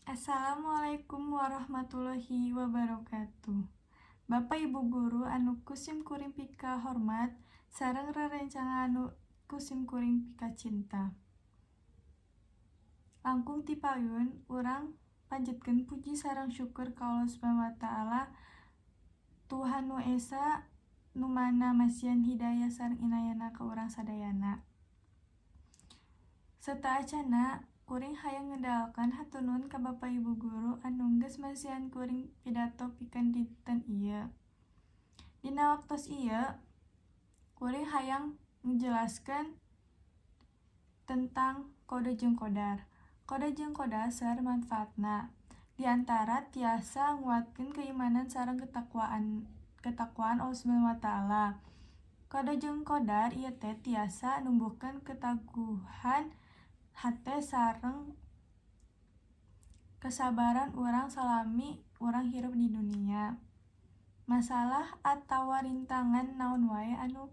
Assalamualaikum warahmatullahi wabarakatuh. Bapak Ibu guru anu kusim kuring pika hormat sareng rerencangan anu kusim kuring pika cinta. Langkung ti payun urang panjatkeun puji sareng syukur ka Allah Subhanahu wa taala Tuhan nu esa nu mana masian hidayah sareng inayana ka urang sadayana. Sataacana kuring hayang ngedalkan hatur nuhun ka Bapak Ibu guru anu geus masihan kuring pidato pikeun dinten ieu. Dina waktos ieu kuring hayang ngajelaskeun tentang kode jeung qadar. Kode jeung qadar sareng manfaatna. Di antara tiasa nguatkeun keimanan sareng ketakwaan Allah Subhanahu wa taala. Kode jeung qadar ieu teh tiasa numbuhkeun ketaguhan hate sareng kesabaran urang salami urang hirup di dunia. Masalah atawa rintangan naon wae anu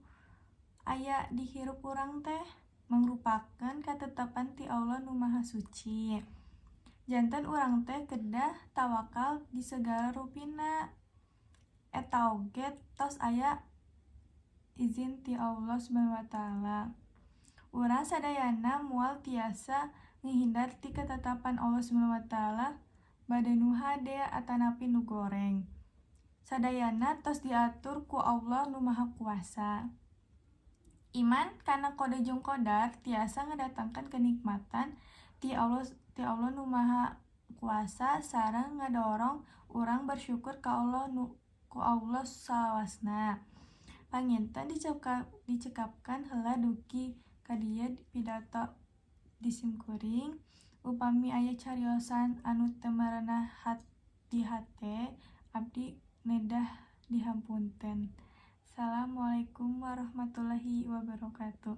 aya di hirup urang teh mangrupakeun katetapan ti Allah nu Maha Suci. Janten urang teh kedah tawakal di segala rupina. Eta oge tos aya izin ti Allah Subhanahu wa taala. Urang sadayana moal tiasa ngahindar ti ketetapan Allah Subhanahu wa taala bade nu hade atanapi nu goreng. Sadayana tos diatur ku Allah nu Maha Kuasa. Iman kana kode jeung qadar tiasa ngadatangkeun kenikmatan ti Allah nu Maha Kuasa sareng ngadorong urang bersyukur ka Allah salawasna. Panginten dicekapkan heula dugi ka dieu pidato disim kuring upami aya cariosan anu teu marenah di hate abdi nedah dihampunten. Assalamualaikum warahmatullahi wabarakatuh.